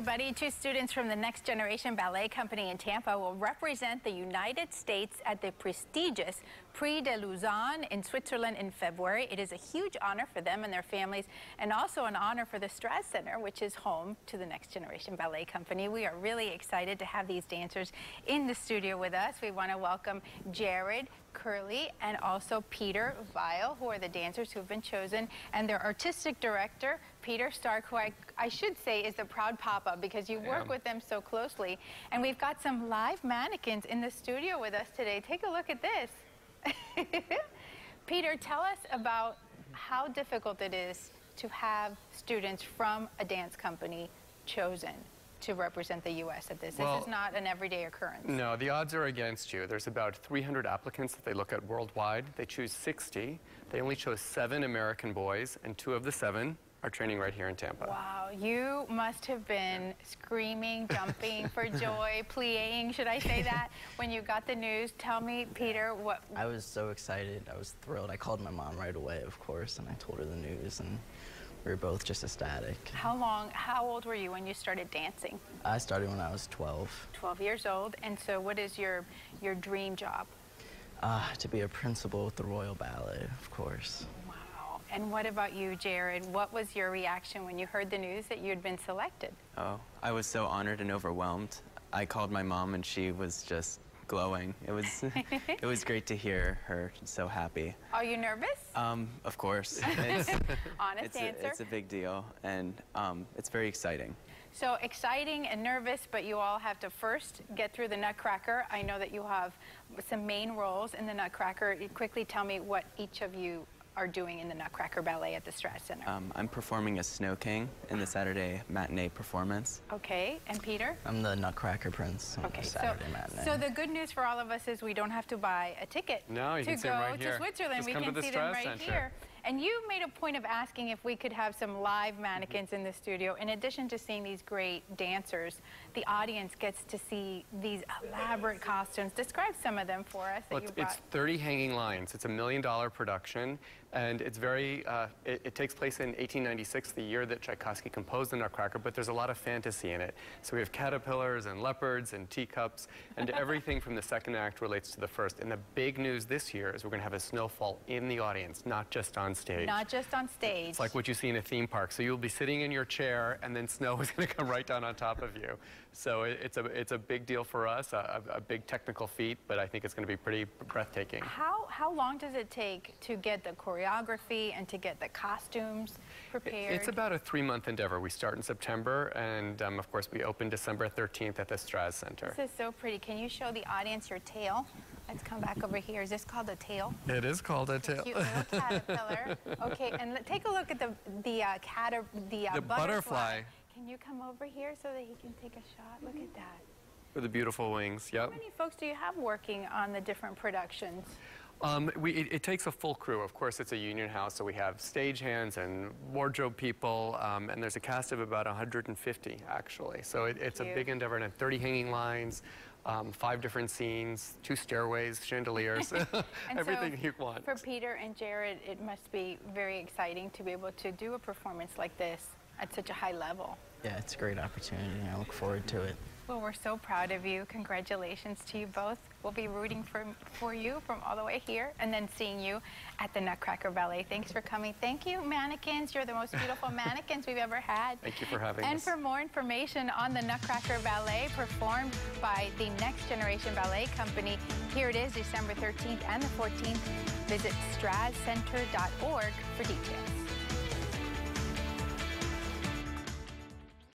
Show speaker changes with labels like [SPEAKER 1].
[SPEAKER 1] everybody. Two students from the Next Generation Ballet Company in Tampa will represent the United States at the prestigious Prix de Lausanne in Switzerland in February. It is a huge honor for them and their families, and also an honor for the Straz Center, which is home to the Next Generation Ballet Company. We are really excited to have these dancers in the studio with us. We want to welcome Jared, Curly, and also Peter Weil, who are the dancers who have been chosen, and their artistic director, Peter Stark, who I should say is the proud papa because you work with them so closely. And we've got some live mannequins in the studio with us today. Take a look at this. Peter, tell us about how difficult it is to have students from a dance company chosen to represent the U.S. at this. Well, this is not an everyday occurrence.
[SPEAKER 2] No, the odds are against you. There's about 300 applicants that they look at worldwide. They choose 60. They only chose 7 American boys, and 2 of the 7 are training right here in Tampa.
[SPEAKER 1] Wow, you must have been screaming, jumping for joy, plieing, should I say that, when you got the news. Tell me, Peter, what...
[SPEAKER 3] I was so excited. I was thrilled. I called my mom right away, of course, and I told her the news, and we were both just ecstatic.
[SPEAKER 1] How old were you when you started dancing?
[SPEAKER 3] I started when I was 12.
[SPEAKER 1] 12 years old. And so what is your dream job?
[SPEAKER 3] To be a principal with the Royal Ballet, of course.
[SPEAKER 1] Wow. And what about you, Jared? What was your reaction when you heard the news that you had been selected?
[SPEAKER 4] Oh, I was so honored and overwhelmed. I called my mom and she was just glowing. It was great to hear her so happy.
[SPEAKER 1] Are you nervous?
[SPEAKER 4] Of course.
[SPEAKER 1] Honest answer.
[SPEAKER 4] It's a big deal, and it's very exciting.
[SPEAKER 1] So exciting and nervous, but you all have to first get through the Nutcracker. I know that you have some main roles in the Nutcracker. Quickly tell me what each of you are doing in the Nutcracker Ballet at the Straz Center.
[SPEAKER 4] I'm performing as Snow King in the Saturday matinee performance.
[SPEAKER 1] Okay, and Peter?
[SPEAKER 3] I'm the Nutcracker Prince on the Saturday matinee.
[SPEAKER 1] So the good news for all of us is we don't have to buy a ticket to go to Switzerland. We can see them right here. And you made a point of asking if we could have some live mannequins in the studio. In addition to seeing these great dancers, the audience gets to see these elaborate costumes. Describe some of them for us that you brought.
[SPEAKER 2] It's 30 hanging lines. It's $1 million production, and it's very, it takes place in 1896, the year that Tchaikovsky composed the Nutcracker, but there's a lot of fantasy in it. So we have caterpillars and leopards and teacups, and everything from the second act relates to the first. And the big news this year is we're going to have a snowfall in the audience, not just on stage.
[SPEAKER 1] Not just on stage.
[SPEAKER 2] It's like what you see in a theme park. So you'll be sitting in your chair, and then snow is going to come right down on top of you. So it's a big deal for us, a big technical feat, but I think it's going to be pretty breathtaking.
[SPEAKER 1] How long does it take to get the choreography and to get the costumes prepared?
[SPEAKER 2] It's about a 3-month endeavor. We start in September, and of course we open December 13th at the Straz Center.
[SPEAKER 1] This is so pretty. Can you show the audience your tail? Let's come back over here. Is this called a tail?
[SPEAKER 2] It is called a tail.
[SPEAKER 1] Cute little caterpillar. Okay, and take a look at the butterfly. Can you come over here so that he can take a shot? Look at that.
[SPEAKER 2] With the beautiful wings, yep.
[SPEAKER 1] How many folks do you have working on the different productions?
[SPEAKER 2] It takes a full crew. Of course, it's a union house, so we have stagehands and wardrobe people, and there's a cast of about 150, actually. So it's a big endeavor, and 30 hanging lines, 5 different scenes, 2 stairways, chandeliers, everything you want.
[SPEAKER 1] For Peter and Jared, it must be very exciting to be able to do a performance like this at such a high level.
[SPEAKER 3] Yeah, it's a great opportunity. I look forward to it.
[SPEAKER 1] Well, we're so proud of you. Congratulations to you both. We'll be rooting for you from all the way here and then seeing you at the Nutcracker Ballet. Thanks for coming. Thank you, mannequins. You're the most beautiful mannequins we've ever had.
[SPEAKER 2] Thank you for having us.
[SPEAKER 1] And for more information on the Nutcracker Ballet performed by the Next Generation Ballet Company, here it is, December 13th and the 14th. Visit strazcenter.org for details.